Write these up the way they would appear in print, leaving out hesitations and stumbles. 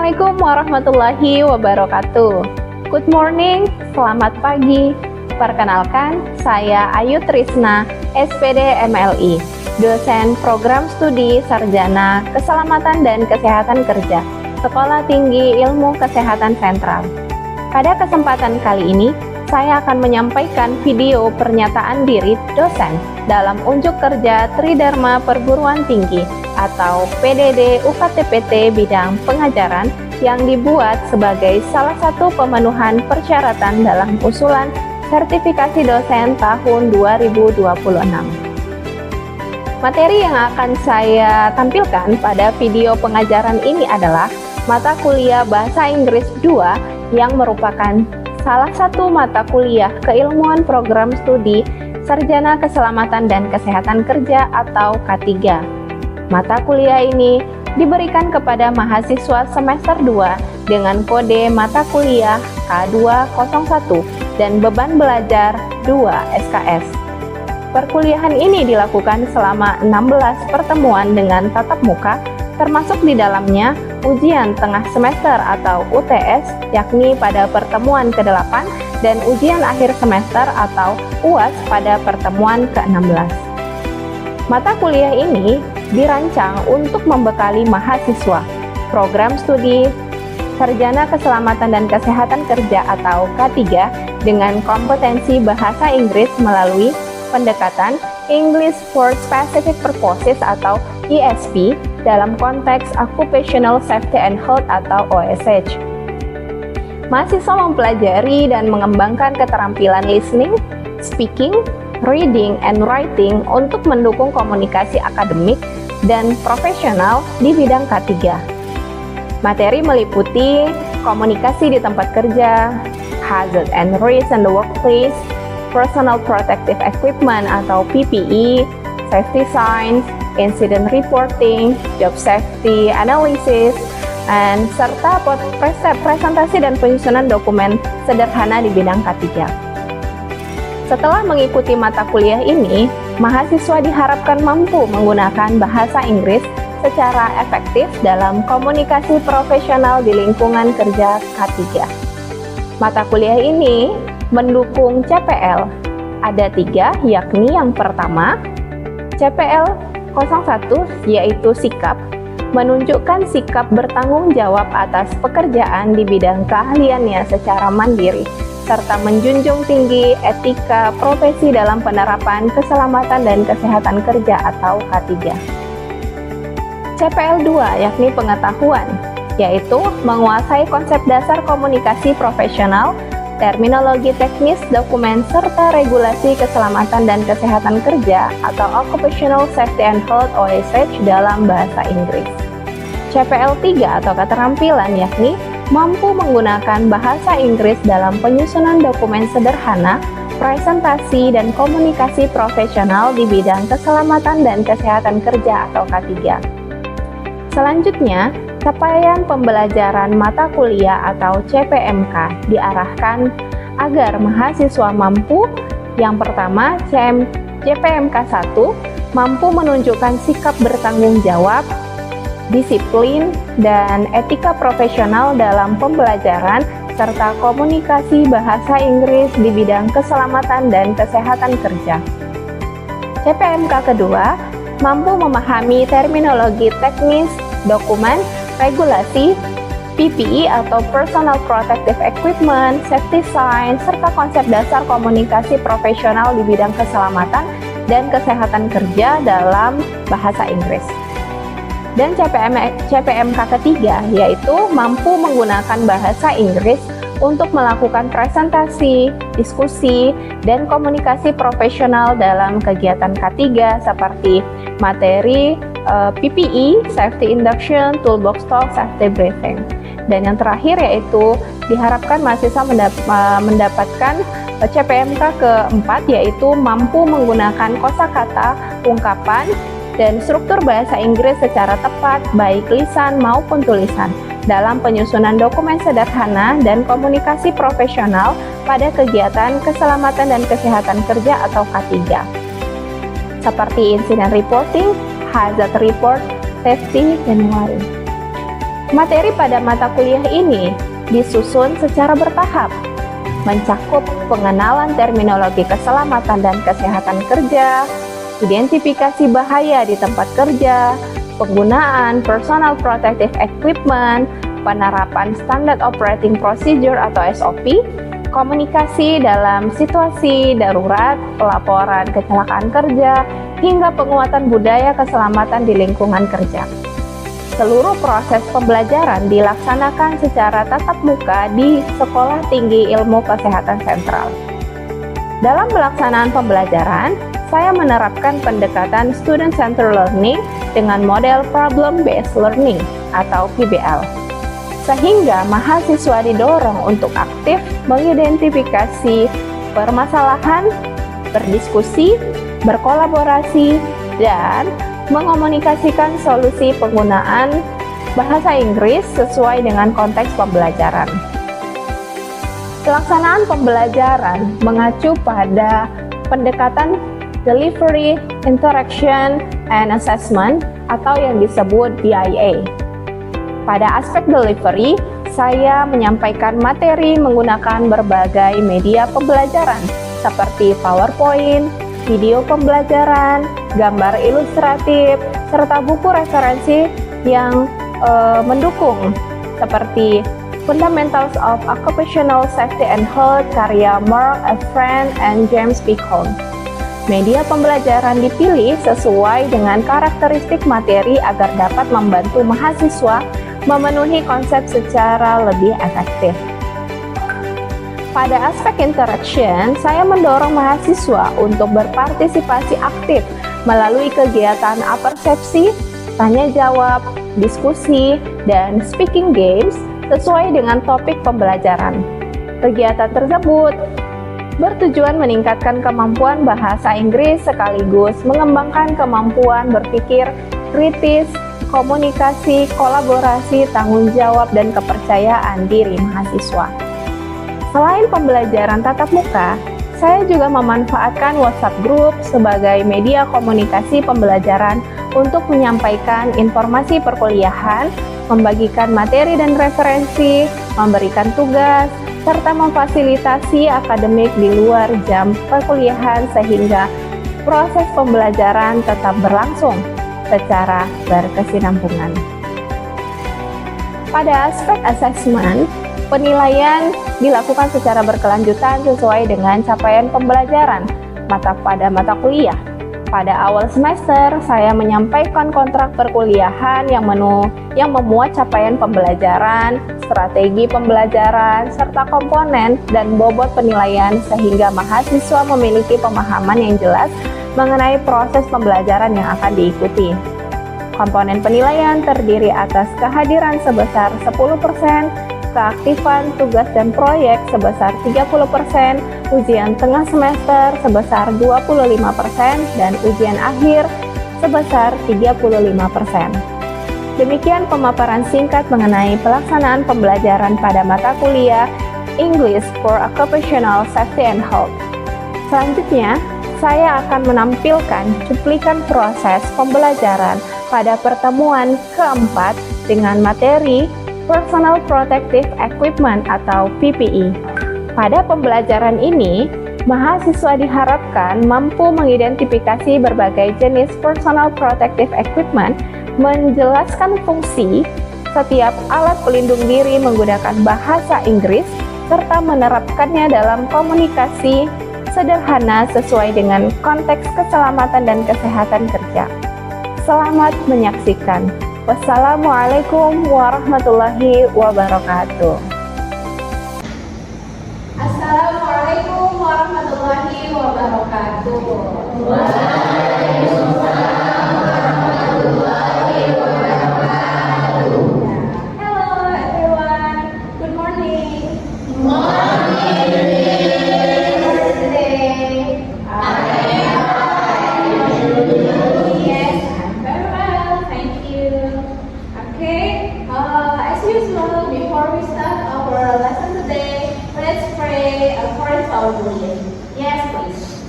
Assalamualaikum warahmatullahi wabarakatuh. Good morning, selamat pagi. Perkenalkan, saya Ayu Trisna, SPD MLI, dosen program studi Sarjana Keselamatan dan Kesehatan Kerja, Sekolah Tinggi Ilmu Kesehatan Sentral. Pada kesempatan kali ini, saya akan menyampaikan video pernyataan diri dosen dalam unjuk kerja Tridharma Perguruan Tinggi atau PDD UKTPT bidang pengajaran yang dibuat sebagai salah satu pemenuhan persyaratan dalam usulan sertifikasi dosen tahun 2026. Materi yang akan saya tampilkan pada video pengajaran ini adalah mata kuliah Bahasa Inggris 2 yang merupakan salah satu mata kuliah keilmuan program studi Sarjana Keselamatan dan Kesehatan Kerja atau K3. Mata kuliah ini diberikan kepada mahasiswa semester 2 dengan kode mata kuliah K201 dan beban belajar 2 SKS. Perkuliahan ini dilakukan selama 16 pertemuan dengan tatap muka, termasuk di dalamnya ujian tengah semester atau UTS, yakni pada pertemuan ke-8 dan ujian akhir semester atau UAS pada pertemuan ke-16. Mata kuliah ini dirancang untuk membekali mahasiswa program studi Sarjana Keselamatan dan Kesehatan Kerja atau K3 dengan kompetensi bahasa Inggris melalui pendekatan English for Specific Purposes atau ESP dalam konteks Occupational Safety and Health atau OSH. Mahasiswa mempelajari dan mengembangkan keterampilan listening, speaking, reading, and writing untuk mendukung komunikasi akademik dan profesional di bidang K3. Materi meliputi komunikasi di tempat kerja, hazard and risk in the workplace, personal protective equipment atau PPE, safety science, incident reporting, job safety analysis, dan serta presentasi dan penyusunan dokumen sederhana di bidang K3. Setelah mengikuti mata kuliah ini, mahasiswa diharapkan mampu menggunakan bahasa Inggris secara efektif dalam komunikasi profesional di lingkungan kerja K3. Mata kuliah ini mendukung CPL. Ada 3, yakni yang pertama, CPL 01 yaitu sikap, menunjukkan sikap bertanggung jawab atas pekerjaan di bidang keahliannya secara mandiri, serta menjunjung tinggi etika profesi dalam penerapan keselamatan dan kesehatan kerja atau K3. CPL 2 yakni pengetahuan, yaitu menguasai konsep dasar komunikasi profesional, terminologi teknis, dokumen, serta regulasi keselamatan dan kesehatan kerja atau Occupational Safety and Health OSH dalam bahasa Inggris. CPL 3 atau keterampilan yakni mampu menggunakan bahasa Inggris dalam penyusunan dokumen sederhana, presentasi, dan komunikasi profesional di bidang keselamatan dan kesehatan kerja atau K3. Selanjutnya, capaian pembelajaran mata kuliah atau CPMK diarahkan agar mahasiswa mampu, yang pertama, CPMK 1, mampu menunjukkan sikap bertanggung jawab, disiplin, dan etika profesional dalam pembelajaran, serta komunikasi bahasa Inggris di bidang keselamatan dan kesehatan kerja. CPMK kedua, mampu memahami terminologi teknis, dokumen, regulasi, PPE atau Personal Protective Equipment, Safety Science, serta konsep dasar komunikasi profesional di bidang keselamatan dan kesehatan kerja dalam bahasa Inggris. Dan CPMK ketiga yaitu mampu menggunakan bahasa Inggris untuk melakukan presentasi, diskusi, dan komunikasi profesional dalam kegiatan K3 seperti materi PPE, Safety Induction, Toolbox Talk, Safety Briefing. Dan yang terakhir yaitu diharapkan mahasiswa mendapatkan CPMK keempat yaitu mampu menggunakan kosakata, ungkapan, dan struktur bahasa Inggris secara tepat baik lisan maupun tulisan dalam penyusunan dokumen sederhana dan komunikasi profesional pada kegiatan keselamatan dan kesehatan kerja atau K3 seperti incident reporting, hazard report, safety, dan lain. Materi pada mata kuliah ini disusun secara bertahap, mencakup pengenalan terminologi keselamatan dan kesehatan kerja, identifikasi bahaya di tempat kerja, penggunaan personal protective equipment, penerapan standard operating procedure atau SOP, komunikasi dalam situasi darurat, pelaporan kecelakaan kerja, hingga penguatan budaya keselamatan di lingkungan kerja. Seluruh proses pembelajaran dilaksanakan secara tatap muka di Sekolah Tinggi Ilmu Kesehatan Sentral. Dalam pelaksanaan pembelajaran, saya menerapkan pendekatan Student Centered Learning dengan model Problem Based Learning atau PBL, sehingga mahasiswa didorong untuk aktif mengidentifikasi permasalahan, berdiskusi, berkolaborasi, dan mengomunikasikan solusi penggunaan bahasa Inggris sesuai dengan konteks pembelajaran. Pelaksanaan pembelajaran mengacu pada pendekatan Delivery, Interaction, and Assessment atau yang disebut DIA. Pada aspek delivery, saya menyampaikan materi menggunakan berbagai media pembelajaran seperti PowerPoint, video pembelajaran, gambar ilustratif, serta buku referensi yang mendukung seperti Fundamentals of Occupational Safety and Health karya Mark F. Friend and James B. Cone. Media pembelajaran dipilih sesuai dengan karakteristik materi agar dapat membantu mahasiswa memenuhi konsep secara lebih efektif. Pada aspek interaction, saya mendorong mahasiswa untuk berpartisipasi aktif melalui kegiatan apersepsi, tanya jawab, diskusi, dan speaking games sesuai dengan topik pembelajaran. Kegiatan tersebut bertujuan meningkatkan kemampuan bahasa Inggris sekaligus mengembangkan kemampuan berpikir kritis, komunikasi, kolaborasi, tanggung jawab, dan kepercayaan diri mahasiswa. Selain pembelajaran tatap muka, saya juga memanfaatkan WhatsApp Group sebagai media komunikasi pembelajaran untuk menyampaikan informasi perkuliahan, membagikan materi dan referensi, memberikan tugas, serta memfasilitasi akademik di luar jam perkuliahan sehingga proses pembelajaran tetap berlangsung secara berkesinambungan. Pada aspek assessment, penilaian dilakukan secara berkelanjutan sesuai dengan capaian pembelajaran pada mata kuliah. Pada awal semester, saya menyampaikan kontrak perkuliahan yang memuat capaian pembelajaran, strategi pembelajaran, serta komponen dan bobot penilaian sehingga mahasiswa memiliki pemahaman yang jelas mengenai proses pembelajaran yang akan diikuti. Komponen penilaian terdiri atas kehadiran sebesar 10%, keaktifan tugas dan proyek sebesar 30%, ujian tengah semester sebesar 25%, dan ujian akhir sebesar 35%. Demikian pemaparan singkat mengenai pelaksanaan pembelajaran pada mata kuliah English for Occupational Safety and Health. Selanjutnya, saya akan menampilkan cuplikan proses pembelajaran pada pertemuan keempat dengan materi Personal Protective Equipment atau PPE. Pada pembelajaran ini, mahasiswa diharapkan mampu mengidentifikasi berbagai jenis Personal Protective Equipment, menjelaskan fungsi setiap alat pelindung diri menggunakan bahasa Inggris, serta menerapkannya dalam komunikasi sederhana sesuai dengan konteks keselamatan dan kesehatan kerja. Selamat menyaksikan. Wassalamualaikum warahmatullahi wabarakatuh. Assalamualaikum warahmatullahi wabarakatuh. Waalaikumsalam warahmatullahi wabarakatuh. Hello everyone. Good morning. Good morning. Today. Yes, I'm very well. Thank you. Okay. As usual, before we start our lesson today, let's pray according to our belief. Yes, please.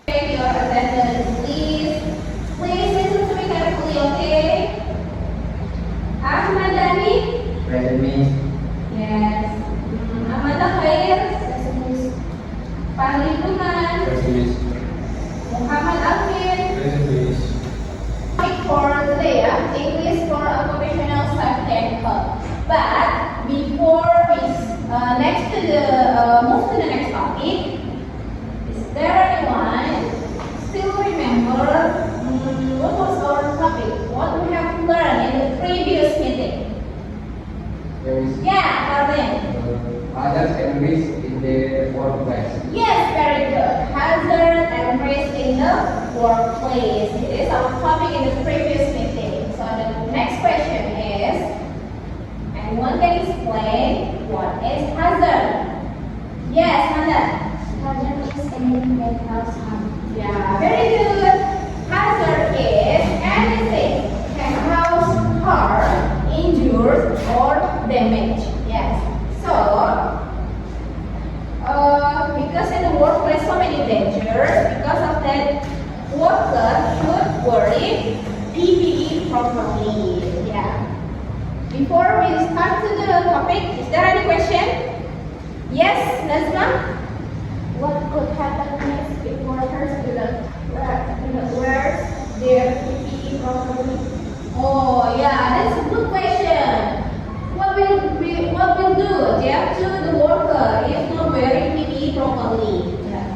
Pray your attendance, please. Please listen to me carefully, okay? Ahmad Dhani. Present Miss. Yes. Amanda Khair. Fahri Tuman. Present Miss. Muhammad Alvin. Present Miss. For today, English for occupational safety and health. But before we move to the next topic, is there anyone still remember what was our topic? What we have learned in the previous meeting? There is Yeah, Arvin. others and risk in the workplace. Yes, very good. Hazard and risk in the workplace. It is our topic in the previous meeting. So the next question is, anyone can explain what is hazard? Yes, Nanda. Hazard is anything that causes harm. Yeah, very good. Hazard is anything can cause harm, injury, or damage. Yes. So, because in the workplace so many dangers, because of that, worker should wear PPE properly. Yeah. Before we start to the topic, is there any question? Yes, Nazma? What could happen next if workers do not wear Their PPE properly. Oh yeah, that's a good question. What will do Jeff to the worker if not wearing PPE properly? Yeah.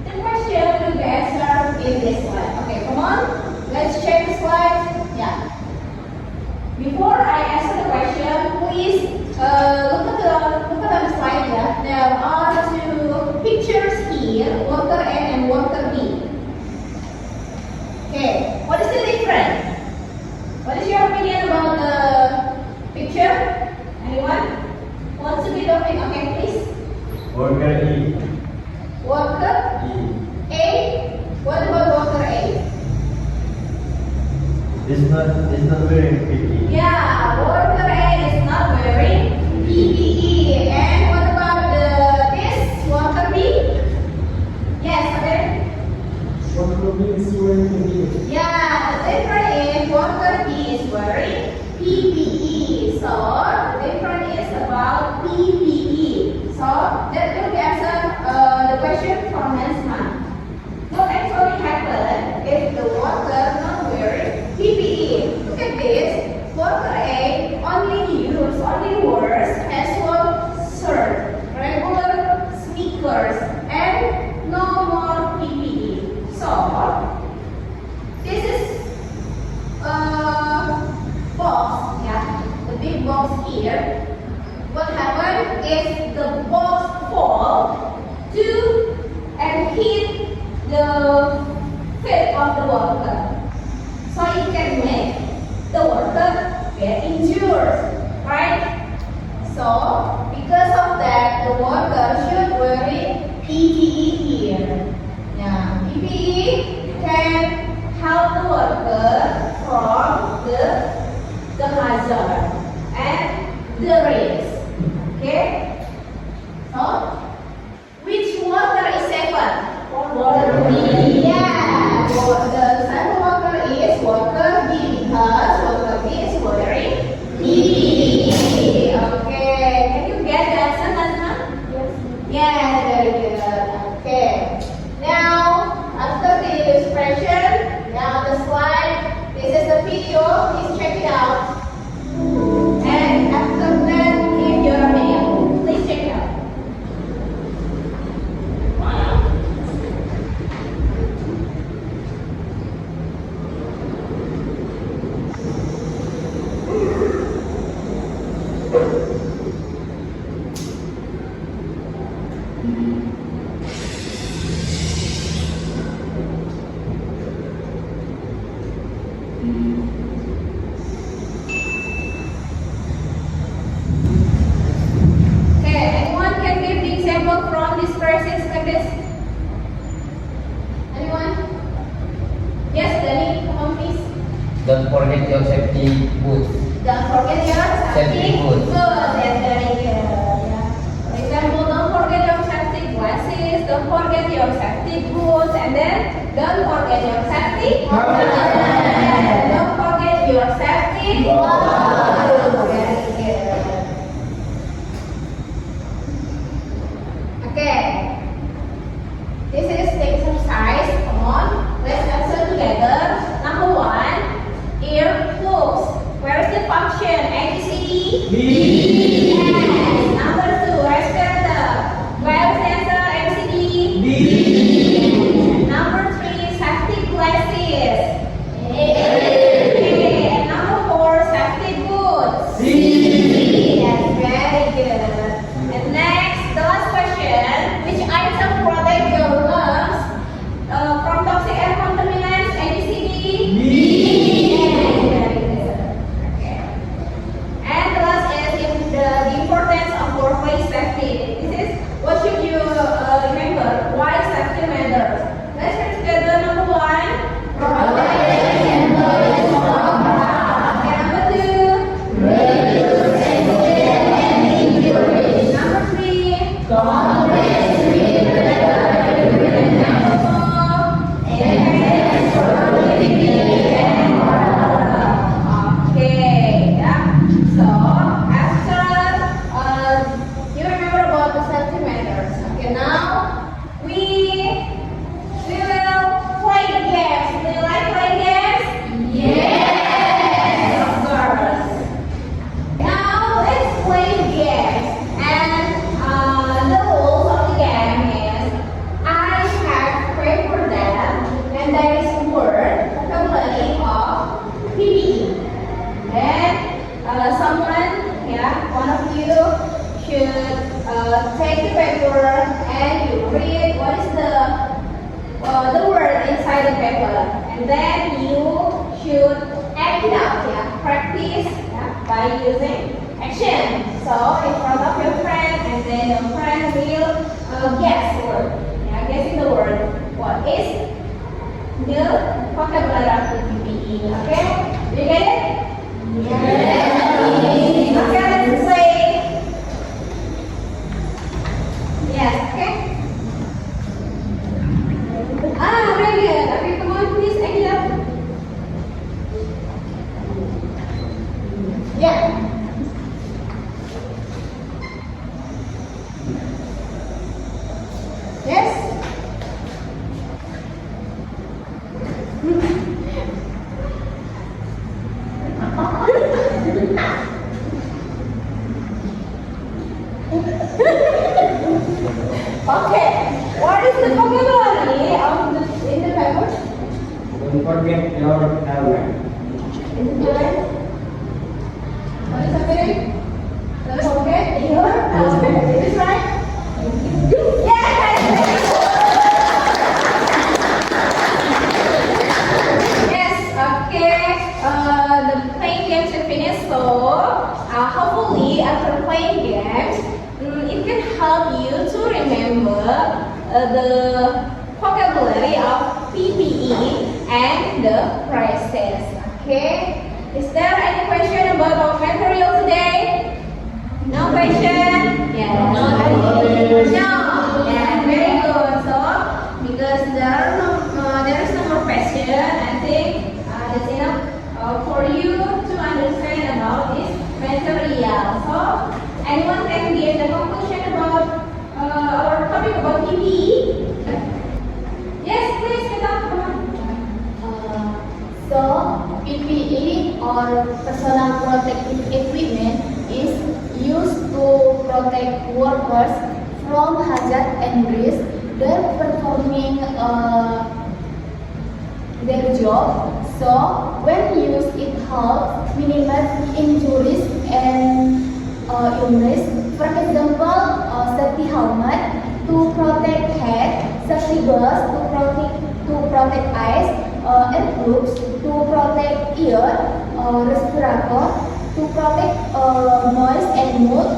The question will be answered in this slide. Okay, come on. Let's check the slide. Yeah. Before I answer the question, please look at the slide. Yeah. There are two pictures here, worker A and worker B. Okay, what is the difference? What is your opinion about the picture? Anyone? What's the bit of it? Okay, please. Worker E. Worker E. A. What about worker A? It's not wearing PPE. Yeah, worker A is not wearing PPE. And what about this worker B? Yes, okay. Worker B is wearing PPE. Yeah, the difference is worker B is wearing PPE. So the difference is about PPE. So that will be answer the question from Nesma. What actually happened if the worker not wearing PPE? Look at this. Worker A only wears casual shirt, regular sneakers, and no more PPE. So this is box, yeah, the big box here. What happened is the box fall to and hit the feet of the worker. So it can make the worker get injured, right? So because of that, the worker should wear PPE here. Now, PPE can help the worker from the hazard and the risk. Okay? So, which worker is safer? Worker B. Yeah. The safer worker is worker B because worker B is wearing PPE. Okay. Can you get the answer, Nazma? Yes. Yes, very good. Okay. Now, after the expression, now the slide, this is the video, please check it out. And after that, give your opinion. Please check it out. Okay, anyone can give the example from these verses like this? Anyone? Yes, Danny, come on please. Don't forget your safety boots. Don't forget your safety Safety boots. boots. That's very good. Yeah. For example, don't forget your safety glasses, don't forget your safety boots, and then don't forget your safety helmet. Don't forget your safety Yes. Number 2, respirator. Well sensor, MCD. Number 3, safety glasses. Okay. And number 4, safety boots. Yes, very good. And next, the last question. Which item protect your lungs from toxic air contaminants? ABCD? Yes, very good. Okay. And the last is the importance of workplace safety. This is what should you remember? Why safety matters? Let's read together. Number 1. Okay, number 2. Number 3. Okay, yeah. So after you remember about the safety measures. Okay, now we will play the games. Do you like playing games? Yes. Of course. Now let's play the games. And the rules of the game is I have prepared them, and there is word vocabulary of PPE. Then someone, one of you should take the paper and you read what is the word inside the paper, and then you should act it out, practice by using action. So in front of your friend, and then your friend will guess the word, guessing the word. What is the vocabulary of the PPE? Okay, do you get it? Yes. Okay, let's play. Yes, okay. Very good. Okay, come on, please, act it up. Yeah. Yes. Okay, what is the vocabulary in the paper? Don't forget your helmet. Is it good? What is happening? Don't forget your helmet. Is this right? Yes! Yes, okay. The playing games is finished, so hopefully after playing games, it can help you to remember the vocabulary of PPE and the phrases. Okay? Is there any question about our material today? No question? Yeah. No. Yeah, very good. So because there is no more question, I think that's enough for you to understand about this material. So anyone can give the conclusion about our topic about PPE? Yes, please, come on. So, PPE or personal protective equipment is used to protect workers from hazard and risk they're performing their job. So, when used, it helps minimize injuries and illness. For example, safety helmet to protect head, safety gloves to protect eyes, and gloves to protect ear, respirator to protect noise and mood,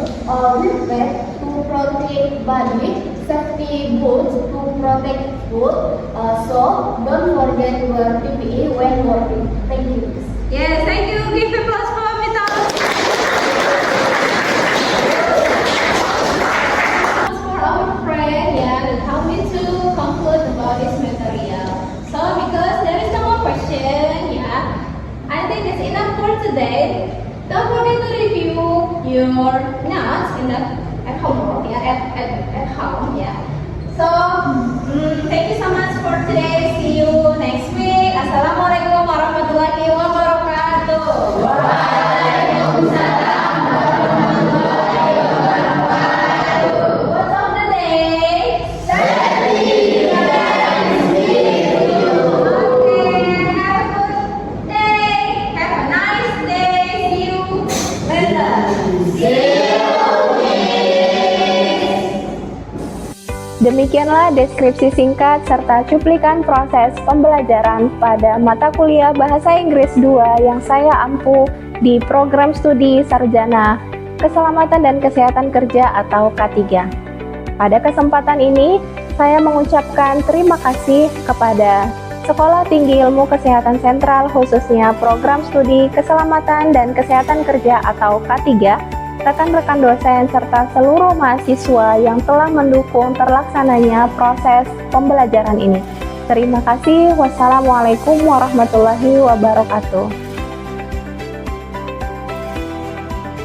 wristband to protect body, safety boots to protect foot. So don't forget to wear PPE when working. Thank you. Yes, thank you. Give applause for Mita. For our friend, that helped me to conclude about this material. So because there is no more question, I think it's enough for today. Don't forget to review your notes at home, at home, So thank you so much for today. See you next week. Assalamualaikum warahmatullahi wabarakatuh. Waalaikumsalam. Demikianlah deskripsi singkat serta cuplikan proses pembelajaran pada mata kuliah Bahasa Inggris 2 yang saya ampu di program studi Sarjana Keselamatan dan Kesehatan Kerja atau K3. Pada kesempatan ini, saya mengucapkan terima kasih kepada Sekolah Tinggi Ilmu Kesehatan Sentral, khususnya program studi Keselamatan dan Kesehatan Kerja atau K3, rekan-rekan dosen serta seluruh mahasiswa yang telah mendukung terlaksananya proses pembelajaran ini. Terima kasih. Wassalamualaikum warahmatullahi wabarakatuh.